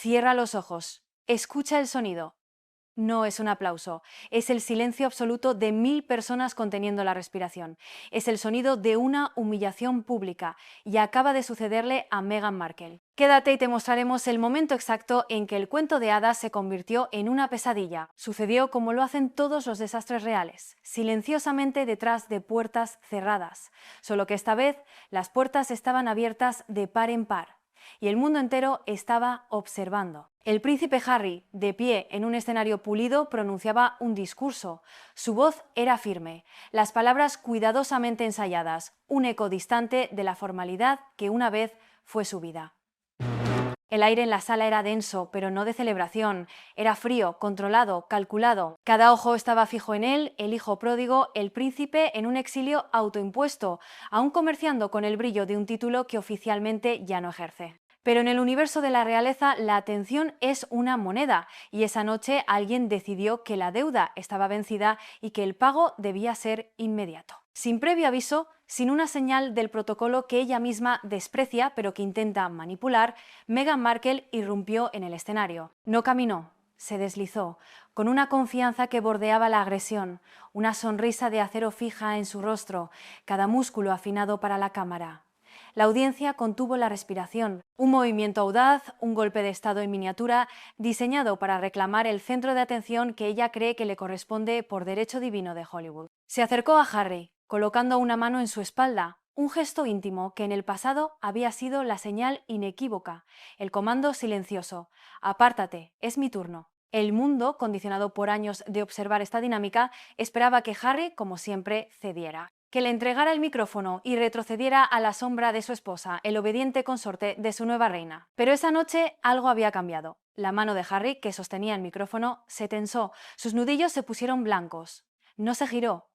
Cierra los ojos. Escucha el sonido. No es un aplauso, es el silencio absoluto de 1000 personas conteniendo la respiración. Es el sonido de una humillación pública y acaba de sucederle a Meghan Markle. Quédate y te mostraremos el momento exacto en que el cuento de hadas se convirtió en una pesadilla. Sucedió como lo hacen todos los desastres reales, silenciosamente detrás de puertas cerradas. Solo que esta vez las puertas estaban abiertas de par en par y el mundo entero estaba observando. El príncipe Harry, de pie en un escenario pulido, pronunciaba un discurso. Su voz era firme, las palabras cuidadosamente ensayadas, un eco distante de la formalidad que una vez fue su vida. El aire en la sala era denso, pero no de celebración. Era frío, controlado, calculado. Cada ojo estaba fijo en él, el hijo pródigo, el príncipe en un exilio autoimpuesto, aún comerciando con el brillo de un título que oficialmente ya no ejerce. Pero en el universo de la realeza la atención es una moneda, y esa noche alguien decidió que la deuda estaba vencida y que el pago debía ser inmediato. Sin previo aviso, sin una señal del protocolo que ella misma desprecia pero que intenta manipular, Meghan Markle irrumpió en el escenario. No caminó, se deslizó, con una confianza que bordeaba la agresión, una sonrisa de acero fija en su rostro, cada músculo afinado para la cámara. La audiencia contuvo la respiración, un movimiento audaz, un golpe de estado en miniatura, diseñado para reclamar el centro de atención que ella cree que le corresponde por derecho divino de Hollywood. Se acercó a Harry, colocando una mano en su espalda, un gesto íntimo que en el pasado había sido la señal inequívoca, el comando silencioso: apártate, es mi turno. El mundo, condicionado por años de observar esta dinámica, esperaba que Harry, como siempre, cediera, que le entregara el micrófono y retrocediera a la sombra de su esposa, el obediente consorte de su nueva reina. Pero esa noche algo había cambiado. La mano de Harry, que sostenía el micrófono, se tensó, sus nudillos se pusieron blancos. No se giró,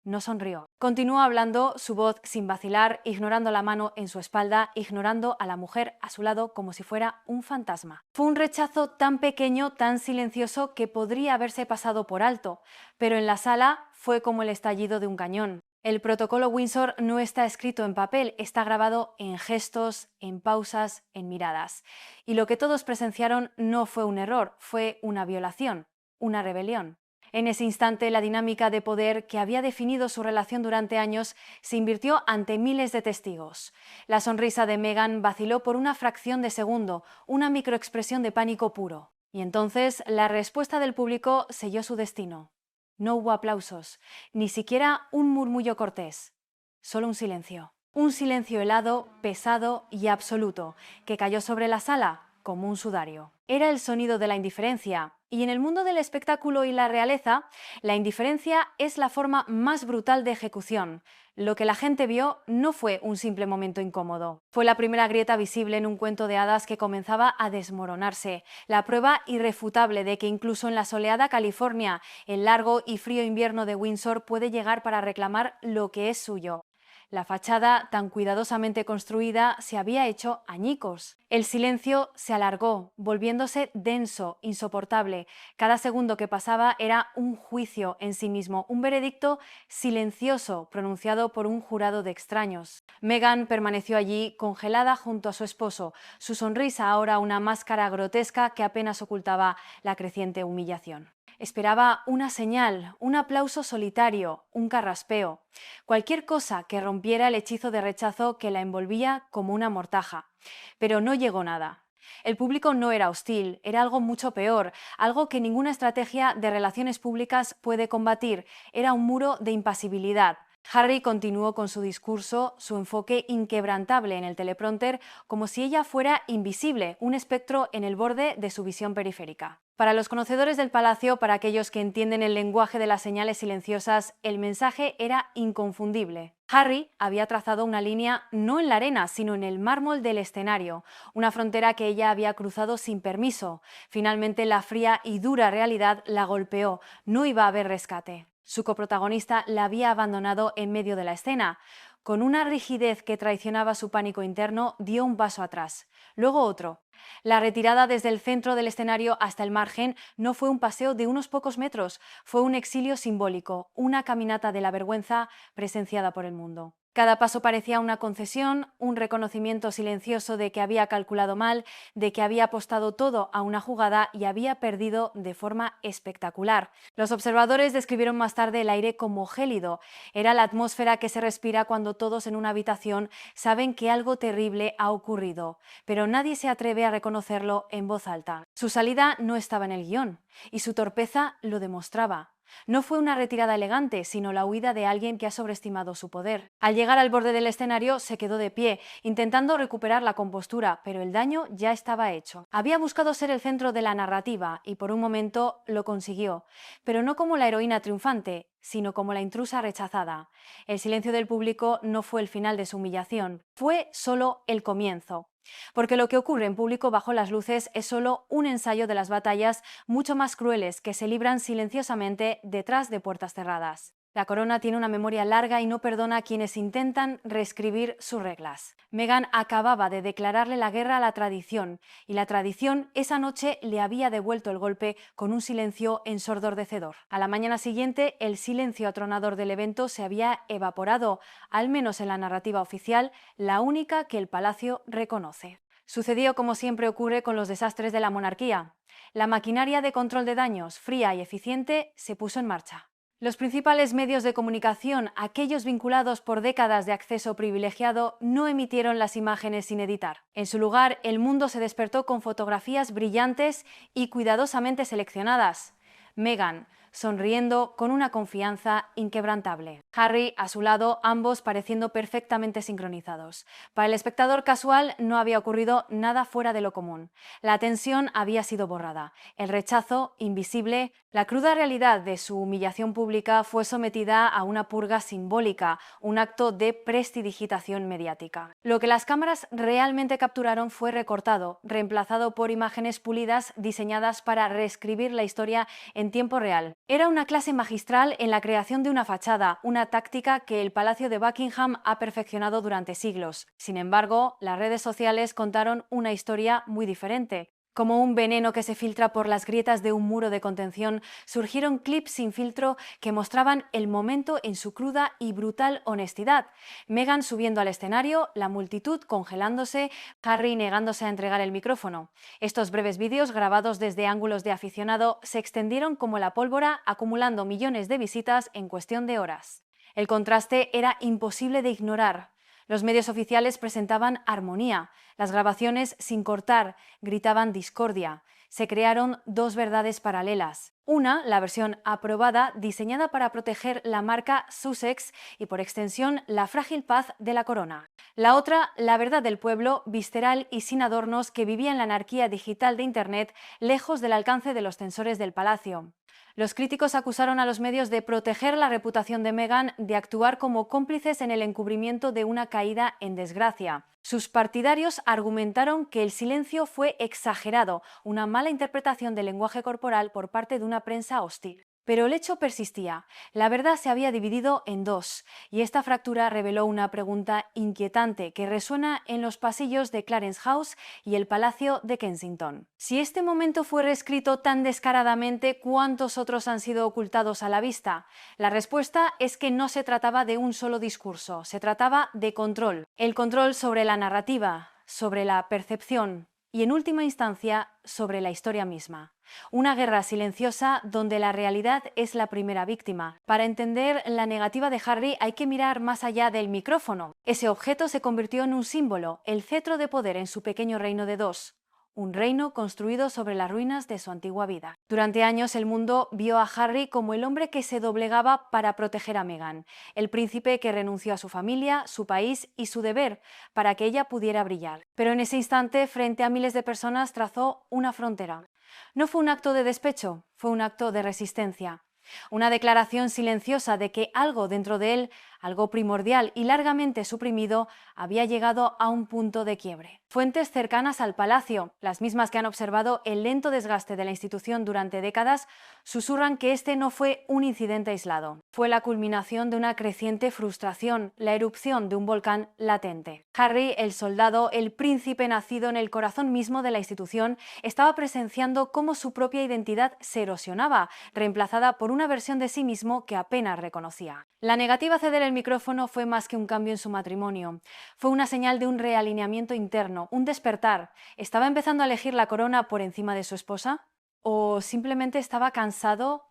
no sonrió. Continuó hablando, su voz sin vacilar, ignorando la mano en su espalda, ignorando a la mujer a su lado como si fuera un fantasma. Fue un rechazo tan pequeño, tan silencioso, que podría haberse pasado por alto, pero en la sala fue como el estallido de un cañón. El protocolo Windsor no está escrito en papel, está grabado en gestos, en pausas, en miradas. Y lo que todos presenciaron no fue un error, fue una violación, una rebelión. En ese instante, la dinámica de poder que había definido su relación durante años se invirtió ante miles de testigos. La sonrisa de Meghan vaciló por una fracción de segundo, una microexpresión de pánico puro. Y entonces la respuesta del público selló su destino. No hubo aplausos, ni siquiera un murmullo cortés, solo un silencio. Un silencio helado, pesado y absoluto, que cayó sobre la sala como un sudario. Era el sonido de la indiferencia, y en el mundo del espectáculo y la realeza, la indiferencia es la forma más brutal de ejecución. Lo que la gente vio no fue un simple momento incómodo. Fue la primera grieta visible en un cuento de hadas que comenzaba a desmoronarse, la prueba irrefutable de que incluso en la soleada California, el largo y frío invierno de Windsor puede llegar para reclamar lo que es suyo. La fachada, tan cuidadosamente construida, se había hecho añicos. El silencio se alargó, volviéndose denso, insoportable. Cada segundo que pasaba era un juicio en sí mismo, un veredicto silencioso pronunciado por un jurado de extraños. Meghan permaneció allí, congelada junto a su esposo, su sonrisa ahora una máscara grotesca que apenas ocultaba la creciente humillación. Esperaba una señal, un aplauso solitario, un carraspeo, cualquier cosa que rompiera el hechizo de rechazo que la envolvía como una mortaja. Pero no llegó nada. El público no era hostil, era algo mucho peor, algo que ninguna estrategia de relaciones públicas puede combatir, era un muro de impasibilidad. Harry continuó con su discurso, su enfoque inquebrantable en el teleprompter, como si ella fuera invisible, un espectro en el borde de su visión periférica. Para los conocedores del palacio, para aquellos que entienden el lenguaje de las señales silenciosas, el mensaje era inconfundible. Harry había trazado una línea no en la arena, sino en el mármol del escenario, una frontera que ella había cruzado sin permiso. Finalmente, la fría y dura realidad la golpeó, no iba a haber rescate. Su coprotagonista la había abandonado en medio de la escena. Con una rigidez que traicionaba su pánico interno, dio un paso atrás, luego otro, La retirada desde el centro del escenario hasta el margen no fue un paseo de unos pocos metros, fue un exilio simbólico, una caminata de la vergüenza presenciada por el mundo. Cada paso parecía una concesión, un reconocimiento silencioso de que había calculado mal, de que había apostado todo a una jugada y había perdido de forma espectacular. Los observadores describieron más tarde el aire como gélido. Era la atmósfera que se respira cuando todos en una habitación saben que algo terrible ha ocurrido, pero nadie se atreve a reconocerlo en voz alta. Su salida no estaba en el guión, y su torpeza lo demostraba. No fue una retirada elegante, sino la huida de alguien que ha sobreestimado su poder. Al llegar al borde del escenario, se quedó de pie, intentando recuperar la compostura, pero el daño ya estaba hecho. Había buscado ser el centro de la narrativa y por un momento lo consiguió, pero no como la heroína triunfante, sino como la intrusa rechazada. El silencio del público no fue el final de su humillación, fue solo el comienzo. Porque lo que ocurre en público bajo las luces es solo un ensayo de las batallas mucho más crueles que se libran silenciosamente detrás de puertas cerradas. La corona tiene una memoria larga y no perdona a quienes intentan reescribir sus reglas. Meghan acababa de declararle la guerra a la tradición, y la tradición esa noche le había devuelto el golpe con un silencio ensordecedor. A la mañana siguiente, el silencio atronador del evento se había evaporado, al menos en la narrativa oficial, la única que el palacio reconoce. Sucedió como siempre ocurre con los desastres de la monarquía. La maquinaria de control de daños, fría y eficiente, se puso en marcha. Los principales medios de comunicación, aquellos vinculados por décadas de acceso privilegiado, no emitieron las imágenes sin editar. En su lugar, el mundo se despertó con fotografías brillantes y cuidadosamente seleccionadas. Meghan, sonriendo con una confianza inquebrantable. Harry, a su lado, ambos pareciendo perfectamente sincronizados. Para el espectador casual no había ocurrido nada fuera de lo común. La tensión había sido borrada. El rechazo, invisible, la cruda realidad de su humillación pública fue sometida a una purga simbólica, un acto de prestidigitación mediática. Lo que las cámaras realmente capturaron fue recortado, reemplazado por imágenes pulidas diseñadas para reescribir la historia en tiempo real. Era una clase magistral en la creación de una fachada, una táctica que el Palacio de Buckingham ha perfeccionado durante siglos. Sin embargo, las redes sociales contaron una historia muy diferente. Como un veneno que se filtra por las grietas de un muro de contención, surgieron clips sin filtro que mostraban el momento en su cruda y brutal honestidad. Meghan subiendo al escenario, la multitud congelándose, Harry negándose a entregar el micrófono. Estos breves vídeos, grabados desde ángulos de aficionado, se extendieron como la pólvora, acumulando millones de visitas en cuestión de horas. El contraste era imposible de ignorar. Los medios oficiales presentaban armonía, las grabaciones sin cortar gritaban discordia. Se crearon dos verdades paralelas. Una, la versión aprobada, diseñada para proteger la marca Sussex y, por extensión, la frágil paz de la corona. La otra, la verdad del pueblo, visceral y sin adornos, que vivía en la anarquía digital de Internet, lejos del alcance de los censores del palacio. Los críticos acusaron a los medios de proteger la reputación de Meghan, de actuar como cómplices en el encubrimiento de una caída en desgracia. Sus partidarios argumentaron que el silencio fue exagerado, una mala interpretación del lenguaje corporal por parte de una prensa hostil. Pero el hecho persistía. La verdad se había dividido en dos, y esta fractura reveló una pregunta inquietante que resuena en los pasillos de Clarence House y el Palacio de Kensington. Si este momento fue reescrito tan descaradamente, ¿cuántos otros han sido ocultados a la vista? La respuesta es que no se trataba de un solo discurso, se trataba de control. El control sobre la narrativa, sobre la percepción y, en última instancia, sobre la historia misma. Una guerra silenciosa donde la realidad es la primera víctima. Para entender la negativa de Harry hay que mirar más allá del micrófono. Ese objeto se convirtió en un símbolo, el cetro de poder en su pequeño reino de dos. Un reino construido sobre las ruinas de su antigua vida. Durante años el mundo vio a Harry como el hombre que se doblegaba para proteger a Meghan, el príncipe que renunció a su familia, su país y su deber para que ella pudiera brillar. Pero en ese instante, frente a miles de personas, trazó una frontera. No fue un acto de despecho, fue un acto de resistencia. Una declaración silenciosa de que algo dentro de él algo primordial y largamente suprimido, había llegado a un punto de quiebre. Fuentes cercanas al palacio, las mismas que han observado el lento desgaste de la institución durante décadas, susurran que este no fue un incidente aislado. Fue la culminación de una creciente frustración, la erupción de un volcán latente. Harry, el soldado, el príncipe nacido en el corazón mismo de la institución, estaba presenciando cómo su propia identidad se erosionaba, reemplazada por una versión de sí mismo que apenas reconocía. La negativa a ceder el micrófono fue más que un cambio en su matrimonio. Fue una señal de un realineamiento interno, un despertar. ¿Estaba empezando a elegir la corona por encima de su esposa? ¿O simplemente estaba cansado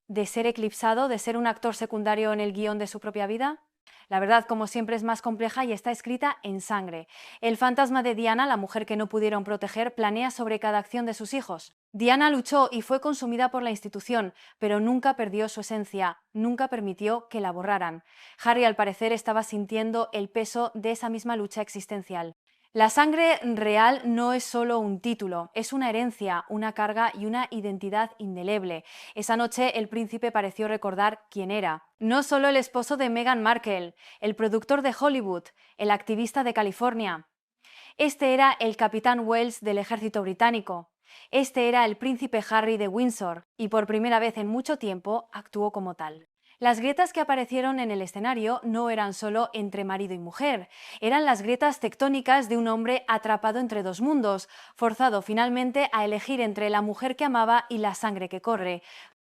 de ser eclipsado, de ser un actor secundario en el guión de su propia vida? La verdad, como siempre, es más compleja y está escrita en sangre. El fantasma de Diana, la mujer que no pudieron proteger, planea sobre cada acción de sus hijos. Diana luchó y fue consumida por la institución, pero nunca perdió su esencia, nunca permitió que la borraran. Harry, al parecer, estaba sintiendo el peso de esa misma lucha existencial. La sangre real no es solo un título, es una herencia, una carga y una identidad indeleble. Esa noche el príncipe pareció recordar quién era. No solo el esposo de Meghan Markle, el productor de Hollywood, el activista de California. Este era el capitán Wells del ejército británico. Este era el príncipe Harry de Windsor, y por primera vez en mucho tiempo actuó como tal. Las grietas que aparecieron en el escenario no eran solo entre marido y mujer, eran las grietas tectónicas de un hombre atrapado entre dos mundos, forzado finalmente a elegir entre la mujer que amaba y la sangre que corre,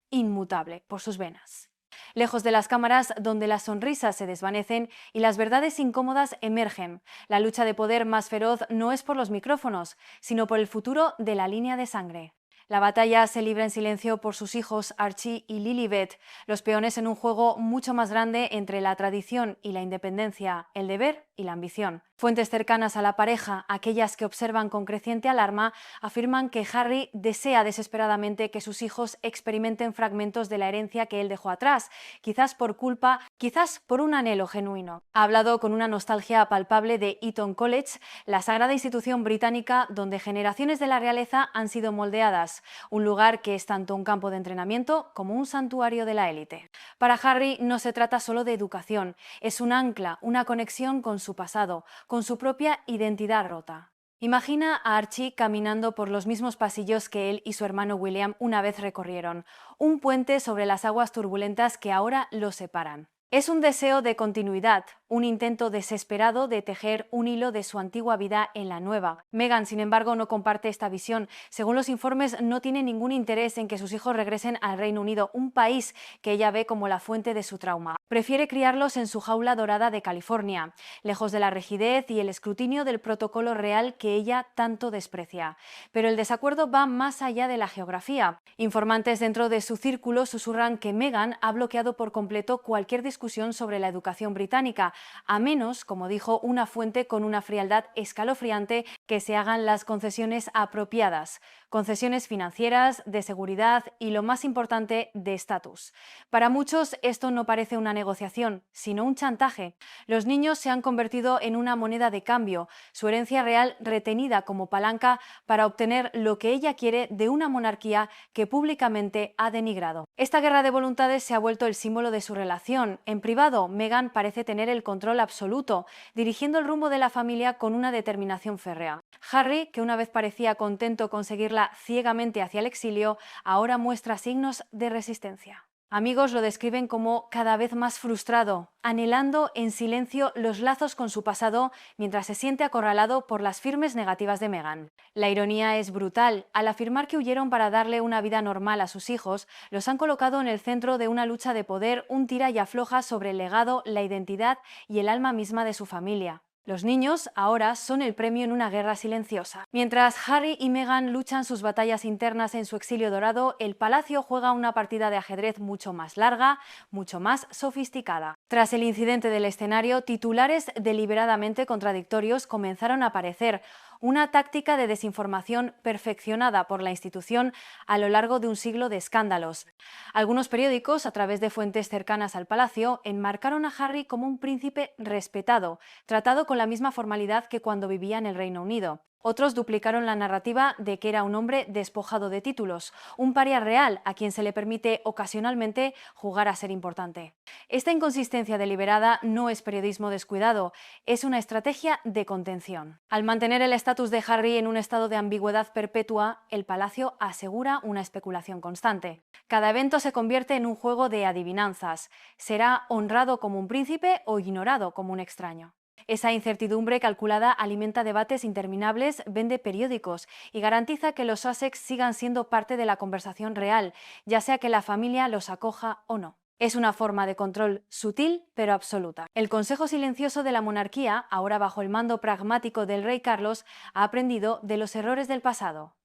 inmutable por sus venas. Lejos de las cámaras, donde las sonrisas se desvanecen y las verdades incómodas emergen, la lucha de poder más feroz no es por los micrófonos, sino por el futuro de la línea de sangre. La batalla se libra en silencio por sus hijos Archie y Lilibet, los peones en un juego mucho más grande entre la tradición y la independencia, el deber y la ambición. Fuentes cercanas a la pareja, aquellas que observan con creciente alarma, afirman que Harry desea desesperadamente que sus hijos experimenten fragmentos de la herencia que él dejó atrás, quizás por culpa, quizás por un anhelo genuino. Ha hablado con una nostalgia palpable de Eton College, la sagrada institución británica donde generaciones de la realeza han sido moldeadas, un lugar que es tanto un campo de entrenamiento como un santuario de la élite. Para Harry no se trata solo de educación, es un ancla, una conexión con su pasado, con su propia identidad rota. Imagina a Archie caminando por los mismos pasillos que él y su hermano William una vez recorrieron, un puente sobre las aguas turbulentas que ahora los separan. Es un deseo de continuidad, un intento desesperado de tejer un hilo de su antigua vida en la nueva. Meghan, sin embargo, no comparte esta visión. Según los informes, no tiene ningún interés en que sus hijos regresen al Reino Unido, un país que ella ve como la fuente de su trauma. Prefiere criarlos en su jaula dorada de California, lejos de la rigidez y el escrutinio del protocolo real que ella tanto desprecia. Pero el desacuerdo va más allá de la geografía. Informantes dentro de su círculo susurran que Meghan ha bloqueado por completo cualquier discusión sobre la educación británica, a menos, como dijo una fuente con una frialdad escalofriante, que se hagan las concesiones apropiadas, concesiones financieras, de seguridad y, lo más importante, de estatus. Para muchos esto no parece una negociación, sino un chantaje. Los niños se han convertido en una moneda de cambio, su herencia real retenida como palanca para obtener lo que ella quiere de una monarquía que públicamente ha denigrado. Esta guerra de voluntades se ha vuelto el símbolo de su relación. En privado, Meghan parece tener el control absoluto, dirigiendo el rumbo de la familia con una determinación férrea. Harry, que una vez parecía contento con seguirla ciegamente hacia el exilio, ahora muestra signos de resistencia. Amigos lo describen como cada vez más frustrado, anhelando en silencio los lazos con su pasado mientras se siente acorralado por las firmes negativas de Meghan. La ironía es brutal. Al afirmar que huyeron para darle una vida normal a sus hijos, los han colocado en el centro de una lucha de poder, un tira y afloja sobre el legado, la identidad y el alma misma de su familia. Los niños ahora son el premio en una guerra silenciosa. Mientras Harry y Meghan luchan sus batallas internas en su exilio dorado, el palacio juega una partida de ajedrez mucho más larga, mucho más sofisticada. Tras el incidente del escenario, titulares deliberadamente contradictorios comenzaron a aparecer, una táctica de desinformación perfeccionada por la institución a lo largo de un siglo de escándalos. Algunos periódicos, a través de fuentes cercanas al palacio, enmarcaron a Harry como un príncipe respetado, tratado con la misma formalidad que cuando vivía en el Reino Unido. Otros duplicaron la narrativa de que era un hombre despojado de títulos, un paria real a quien se le permite ocasionalmente jugar a ser importante. Esta inconsistencia deliberada no es periodismo descuidado, es una estrategia de contención. Al mantener el estatus de Harry en un estado de ambigüedad perpetua, el palacio asegura una especulación constante. Cada evento se convierte en un juego de adivinanzas. ¿Será honrado como un príncipe o ignorado como un extraño? Esa incertidumbre calculada alimenta debates interminables, vende periódicos y garantiza que los Sussex sigan siendo parte de la conversación real, ya sea que la familia los acoja o no. Es una forma de control sutil pero absoluta. El Consejo Silencioso de la Monarquía, ahora bajo el mando pragmático del rey Carlos, ha aprendido de los errores del pasado.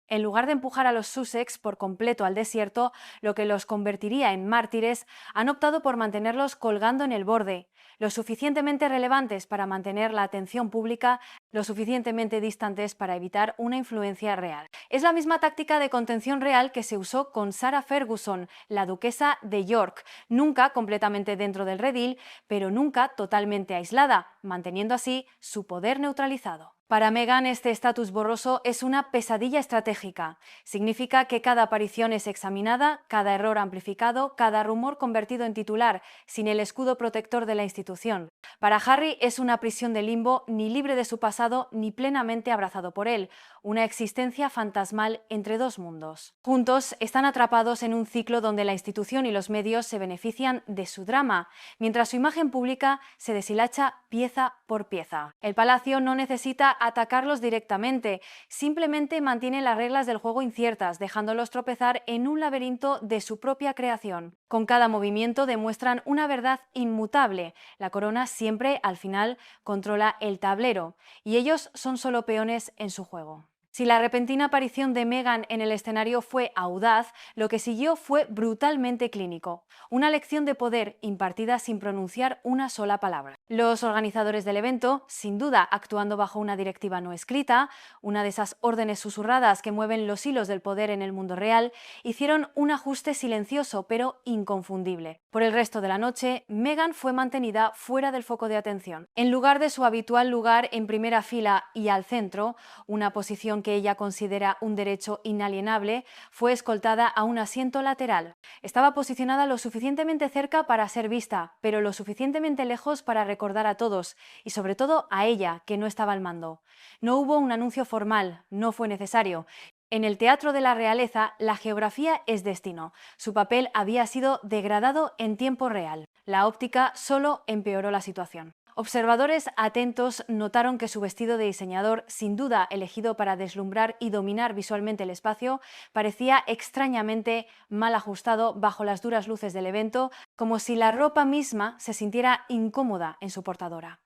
En lugar de empujar a los Sussex por completo al desierto, lo que los convertiría en mártires, han optado por mantenerlos colgando en el borde, lo suficientemente relevantes para mantener la atención pública, lo suficientemente distantes para evitar una influencia real. Es la misma táctica de contención real que se usó con Sarah Ferguson, la duquesa de York, nunca completamente dentro del redil, pero nunca totalmente aislada, manteniendo así su poder neutralizado. Para Meghan, este estatus borroso es una pesadilla estratégica. Significa que cada aparición es examinada, cada error amplificado, cada rumor convertido en titular, sin el escudo protector de la institución. Para Harry es una prisión de limbo, ni libre de su pasado, ni plenamente abrazado por él, una existencia fantasmal entre dos mundos. Juntos están atrapados en un ciclo donde la institución y los medios se benefician de su drama, mientras su imagen pública se deshilacha pieza por pieza. El palacio no necesita atacarlos directamente, simplemente mantiene las reglas del juego inciertas, dejándolos tropezar en un laberinto de su propia creación. Con cada movimiento demuestran una verdad inmutable: la corona siempre, al final, controla el tablero, y ellos son solo peones en su juego. Si la repentina aparición de Meghan en el escenario fue audaz, lo que siguió fue brutalmente clínico, una lección de poder impartida sin pronunciar una sola palabra. Los organizadores del evento, sin duda actuando bajo una directiva no escrita, una de esas órdenes susurradas que mueven los hilos del poder en el mundo real, hicieron un ajuste silencioso pero inconfundible. Por el resto de la noche, Meghan fue mantenida fuera del foco de atención. En lugar de su habitual lugar en primera fila y al centro, una posición que ella considera un derecho inalienable, fue escoltada a un asiento lateral. Estaba posicionada lo suficientemente cerca para ser vista, pero lo suficientemente lejos para recordar a todos, y sobre todo a ella, que no estaba al mando. No hubo un anuncio formal, no fue necesario. En el teatro de la realeza, la geografía es destino. Su papel había sido degradado en tiempo real. La óptica solo empeoró la situación. Observadores atentos notaron que su vestido de diseñador, sin duda elegido para deslumbrar y dominar visualmente el espacio, parecía extrañamente mal ajustado bajo las duras luces del evento, como si la ropa misma se sintiera incómoda en su portadora.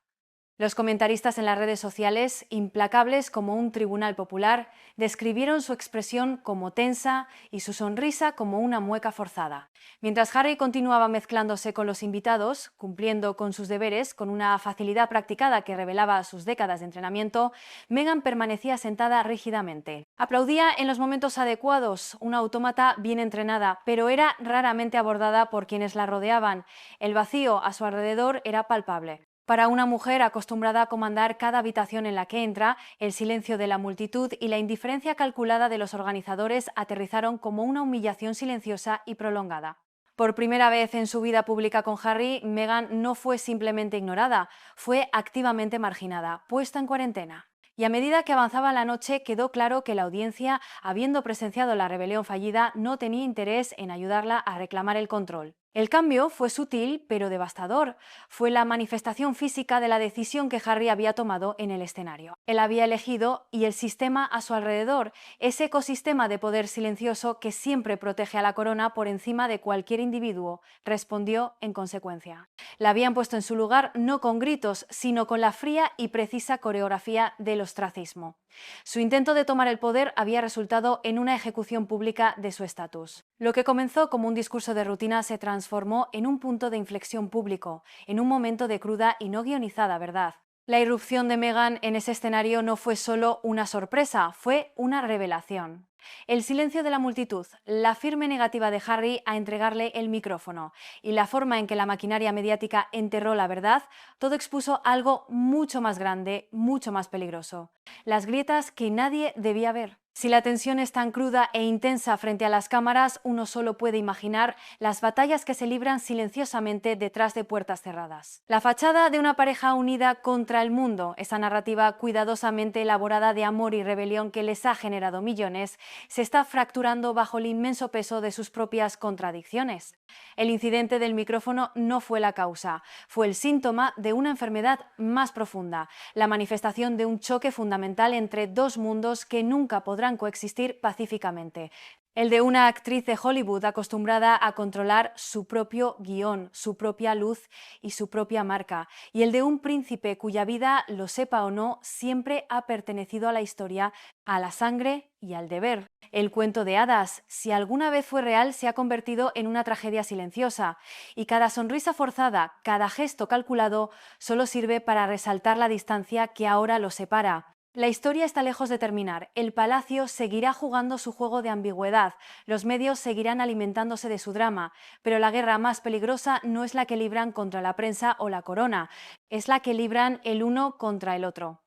Los comentaristas en las redes sociales, implacables como un tribunal popular, describieron su expresión como tensa y su sonrisa como una mueca forzada. Mientras Harry continuaba mezclándose con los invitados, cumpliendo con sus deberes con una facilidad practicada que revelaba sus décadas de entrenamiento, Meghan permanecía sentada rígidamente. Aplaudía en los momentos adecuados, una autómata bien entrenada, pero era raramente abordada por quienes la rodeaban. El vacío a su alrededor era palpable. Para una mujer acostumbrada a comandar cada habitación en la que entra, el silencio de la multitud y la indiferencia calculada de los organizadores aterrizaron como una humillación silenciosa y prolongada. Por primera vez en su vida pública con Harry, Meghan no fue simplemente ignorada, fue activamente marginada, puesta en cuarentena. Y a medida que avanzaba la noche, quedó claro que la audiencia, habiendo presenciado la rebelión fallida, no tenía interés en ayudarla a reclamar el control. El cambio fue sutil pero devastador. Fue la manifestación física de la decisión que Harry había tomado en el escenario. Él había elegido, y el sistema a su alrededor, ese ecosistema de poder silencioso que siempre protege a la corona por encima de cualquier individuo, respondió en consecuencia. La habían puesto en su lugar no con gritos, sino con la fría y precisa coreografía del ostracismo. Su intento de tomar el poder había resultado en una ejecución pública de su estatus. Lo que comenzó como un discurso de rutina se transformó en un punto de inflexión público, en un momento de cruda y no guionizada verdad. La irrupción de Meghan en ese escenario no fue solo una sorpresa, fue una revelación. El silencio de la multitud, la firme negativa de Harry a entregarle el micrófono y la forma en que la maquinaria mediática enterró la verdad, todo expuso algo mucho más grande, mucho más peligroso. Las grietas que nadie debía ver. Si la tensión es tan cruda e intensa frente a las cámaras, uno solo puede imaginar las batallas que se libran silenciosamente detrás de puertas cerradas. La fachada de una pareja unida contra el mundo, esa narrativa cuidadosamente elaborada de amor y rebelión que les ha generado millones, se está fracturando bajo el inmenso peso de sus propias contradicciones. El incidente del micrófono no fue la causa, fue el síntoma de una enfermedad más profunda, la manifestación de un choque fundamental entre dos mundos que nunca podrán coexistir pacíficamente. El de una actriz de Hollywood acostumbrada a controlar su propio guión, su propia luz y su propia marca, y el de un príncipe cuya vida, lo sepa o no, siempre ha pertenecido a la historia, a la sangre y al deber. El cuento de hadas, si alguna vez fue real, se ha convertido en una tragedia silenciosa, y cada sonrisa forzada, cada gesto calculado, solo sirve para resaltar la distancia que ahora los separa. La historia está lejos de terminar. El palacio seguirá jugando su juego de ambigüedad, los medios seguirán alimentándose de su drama, pero la guerra más peligrosa no es la que libran contra la prensa o la corona, es la que libran el uno contra el otro.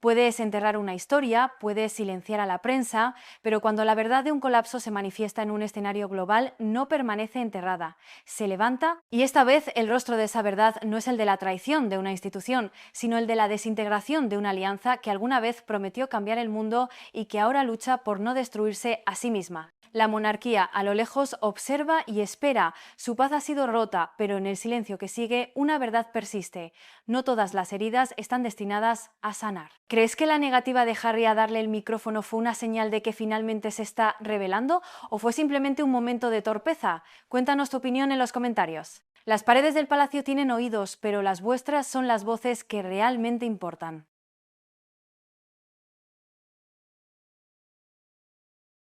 Puedes enterrar una historia, puedes silenciar a la prensa, pero cuando la verdad de un colapso se manifiesta en un escenario global, no permanece enterrada, se levanta y esta vez el rostro de esa verdad no es el de la traición de una institución, sino el de la desintegración de una alianza que alguna vez prometió cambiar el mundo y que ahora lucha por no destruirse a sí misma. La monarquía a lo lejos observa y espera. Su paz ha sido rota, pero en el silencio que sigue una verdad persiste. No todas las heridas están destinadas a sanar. ¿Crees que la negativa de Harry a darle el micrófono fue una señal de que finalmente se está revelando o fue simplemente un momento de torpeza? Cuéntanos tu opinión en los comentarios. Las paredes del palacio tienen oídos, pero las vuestras son las voces que realmente importan.